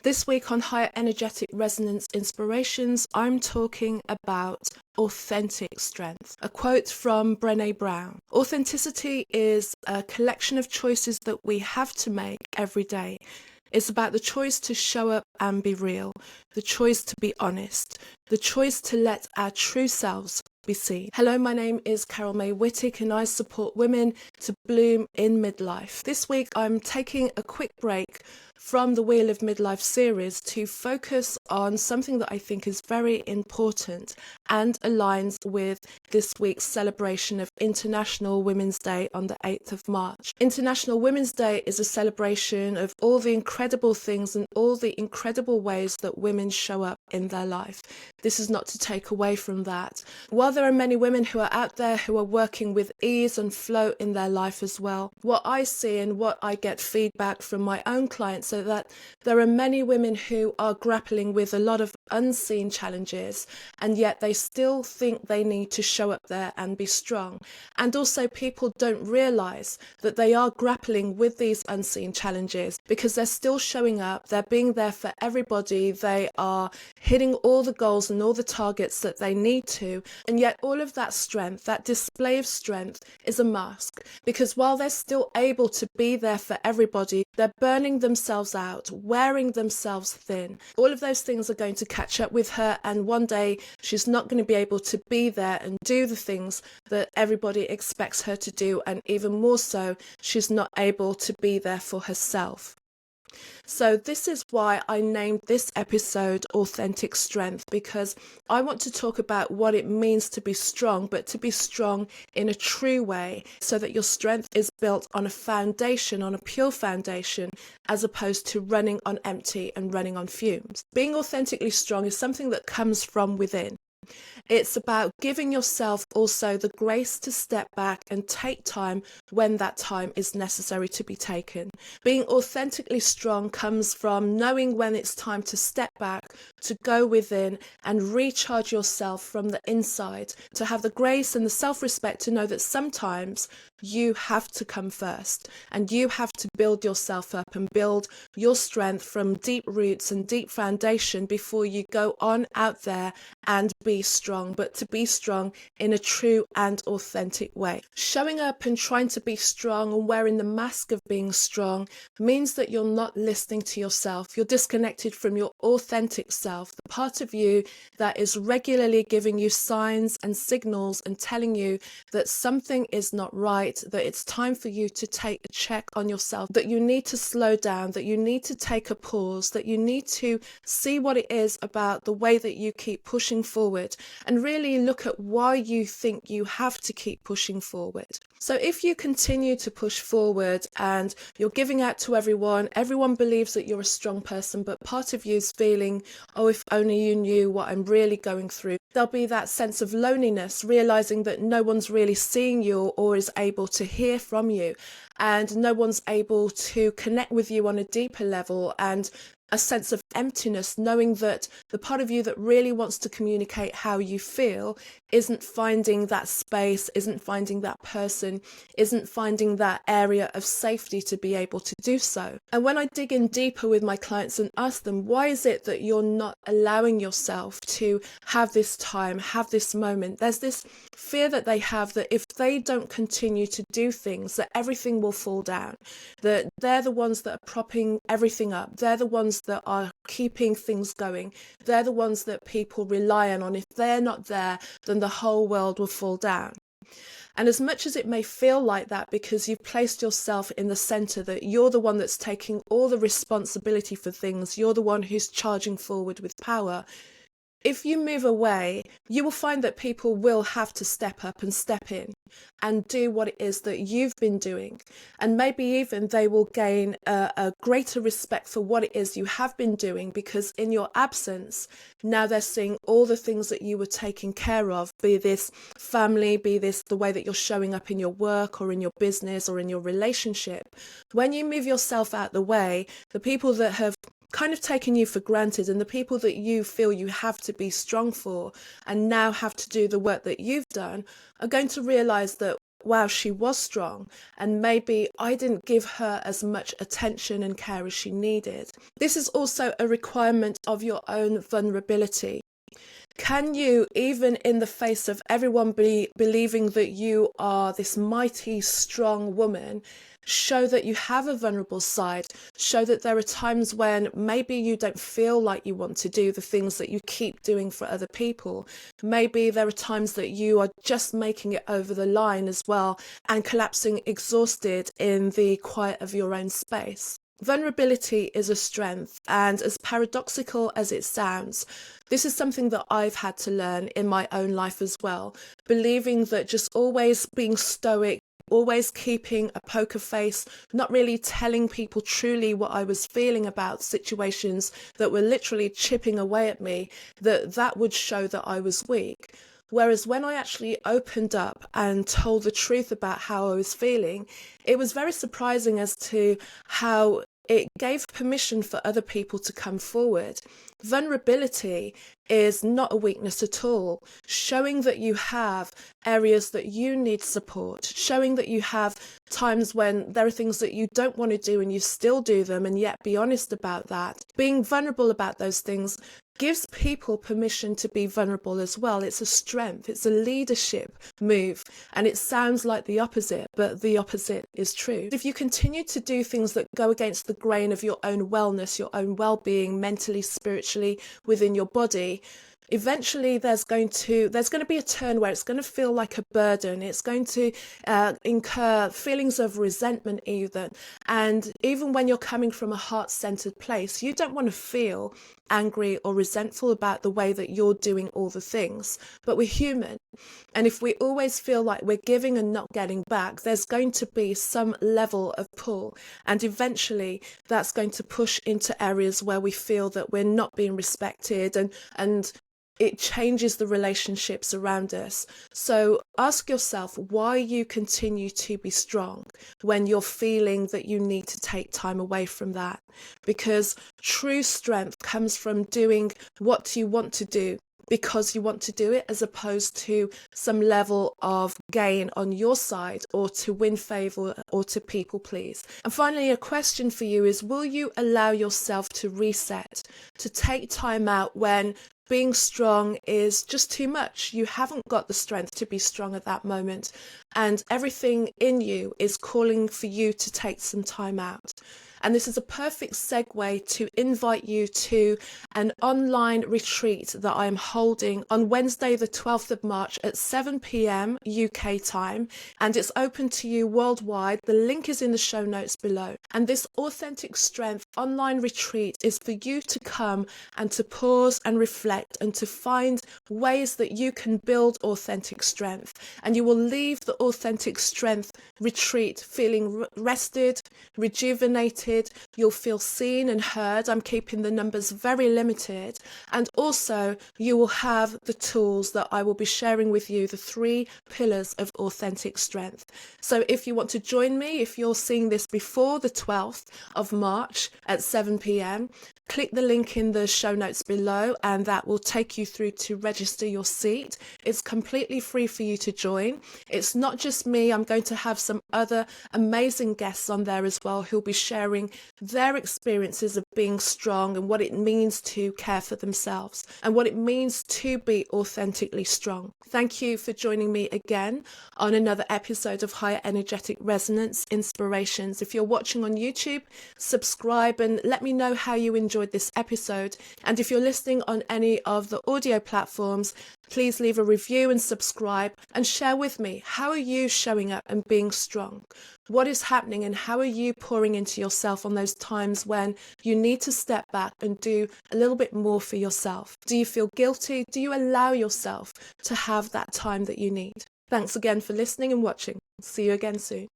This week on Higher Energetic Resonance Inspirations, I'm talking about authentic strength. A quote from Brene Brown. Authenticity is a collection of choices that we have to make every day. It's about the choice to show up and be real, the choice to be honest, the choice to let our true selves be seen. Hello, my name is Carol May Whittick and I support women to bloom in midlife. This week I'm taking a quick break from the Wheel of Midlife series to focus on something that I think is very important and aligns with this week's celebration of International Women's Day on the 8th of March. International Women's Day is a celebration of all the incredible things and all the incredible ways that women show up in their life. This is not to take away from that. While there are many women who are out there who are working with ease and flow in their life as well, what I see and what I get feedback from my own clients so that there are many women who are grappling with a lot of unseen challenges, and yet they still think they need to show up there and be strong. And also people don't realize that they are grappling with these unseen challenges because they're still showing up, they're being there for everybody, they are hitting all the goals and all the targets that they need to, and yet all of that strength, that display of strength, is a mask, because while they're still able to be there for everybody, they're burning themselves out, wearing themselves thin. All of those things are going to catch up with her, and one day she's not going to be able to be there and do the things that everybody expects her to do, and even more so, she's not able to be there for herself. So this is why I named this episode Authentic Strength, because I want to talk about what it means to be strong, but to be strong in a true way, so that your strength is built on a foundation, on a pure foundation, as opposed to running on empty and running on fumes. Being authentically strong is something that comes from within. It's about giving yourself also the grace to step back and take time when that time is necessary to be taken. Being authentically strong comes from knowing when it's time to step back, to go within and recharge yourself from the inside, to have the grace and the self-respect to know that sometimes you have to come first and you have to build yourself up and build your strength from deep roots and deep foundation before you go on out there and be strong, but to be strong in a true and authentic way. Showing up and trying to be strong and wearing the mask of being strong means that you're not listening to yourself. You're disconnected from your authentic self, the part of you that is regularly giving you signs and signals and telling you that something is not right, that it's time for you to take a check on yourself, that you need to slow down, that you need to take a pause, that you need to see what it is about the way that you keep pushing forward and really look at why you think you have to keep pushing forward. So if you continue to push forward and you're giving out to everyone believes that you're a strong person, but part of you is feeling, oh, if only you knew what I'm really going through. There'll be that sense of loneliness, realizing that no one's really seeing you or is able to hear from you, and no one's able to connect with you on a deeper level, and a sense of emptiness, knowing that the part of you that really wants to communicate how you feel isn't finding that space, isn't finding that person, isn't finding that area of safety to be able to do so. And when I dig in deeper with my clients and ask them, why is it that you're not allowing yourself to have this time, have this moment? There's this fear that they have that if they don't continue to do things, that everything will fall down, that they're the ones that are propping everything up, they're the ones that are keeping things going, they're the ones that people rely on. If they're not there, then the whole world will fall down. And as much as it may feel like that because you've placed yourself in the center, that you're the one that's taking all the responsibility for things, you're the one who's charging forward with power, if you move away, you will find that people will have to step up and step in and do what it is that you've been doing. And maybe even they will gain a greater respect for what it is you have been doing, because in your absence, now they're seeing all the things that you were taking care of, be this family, be this the way that you're showing up in your work or in your business or in your relationship. When you move yourself out the way, the people that have kind of taken you for granted and the people that you feel you have to be strong for and now have to do the work that you've done are going to realize that wow, she was strong, and maybe I didn't give her as much attention and care as she needed. This is also a requirement of your own vulnerability. Can you, even in the face of everyone believing that you are this mighty, strong woman, show that you have a vulnerable side, show that there are times when maybe you don't feel like you want to do the things that you keep doing for other people. Maybe there are times that you are just making it over the line as well and collapsing exhausted in the quiet of your own space. Vulnerability is a strength, and as paradoxical as it sounds, this is something that I've had to learn in my own life as well, believing that just always being stoic, always keeping a poker face, not really telling people truly what I was feeling about situations that were literally chipping away at me, that would show that I was weak. Whereas when I actually opened up and told the truth about how I was feeling, it was very surprising as to how it gave permission for other people to come forward. Vulnerability is not a weakness at all. Showing that you have areas that you need support, showing that you have times when there are things that you don't want to do and you still do them, and yet be honest about that. Being vulnerable about those things gives people permission to be vulnerable as well. It's a strength, it's a leadership move, and it sounds like the opposite, but the opposite is true. If you continue to do things that go against the grain of your own wellness, your own well-being, mentally, spiritually, within your body, eventually there's going to be a turn where it's going to feel like a burden. It's going to incur feelings of resentment even. And even when you're coming from a heart-centered place, you don't want to feel angry or resentful about the way that you're doing all the things. But we're human. And if we always feel like we're giving and not getting back, there's going to be some level of pull. And eventually that's going to push into areas where we feel that we're not being respected, and it changes the relationships around us. So ask yourself why you continue to be strong when you're feeling that you need to take time away from that. Because true strength comes from doing what you want to do because you want to do it, as opposed to some level of gain on your side or to win favor or to people please. And finally, a question for you is, will you allow yourself to reset, to take time out when being strong is just too much? You haven't got the strength to be strong at that moment, and everything in you is calling for you to take some time out. And this is a perfect segue to invite you to an online retreat that I'm holding on Wednesday, the 12th of March at 7 p.m. UK time. And it's open to you worldwide. The link is in the show notes below. And this Authentic Strength online retreat is for you to come and to pause and reflect and to find ways that you can build authentic strength. And you will leave the Authentic Strength retreat feeling rested, rejuvenated. You'll feel seen and heard. I'm keeping the numbers very limited. And also you will have the tools that I will be sharing with you, the 3 pillars of authentic strength. So if you want to join me, if you're seeing this before the 12th of March at 7 p.m, click the link in the show notes below and that will take you through to register your seat. It's completely free for you to join. It's not just me. I'm going to have some other amazing guests on there as well who'll be sharing their experiences of being strong and what it means to care for themselves and what it means to be authentically strong. Thank you for joining me again on another episode of Higher Energetic Resonance Inspirations. If you're watching on YouTube, subscribe and let me know how you enjoyed this episode. And if you're listening on any of the audio platforms, please leave a review and subscribe and share with me, how are you showing up and being strong? What is happening and how are you pouring into yourself on those times when you need to step back and do a little bit more for yourself? Do you feel guilty? Do you allow yourself to have that time that you need? Thanks again for listening and watching. See you again soon.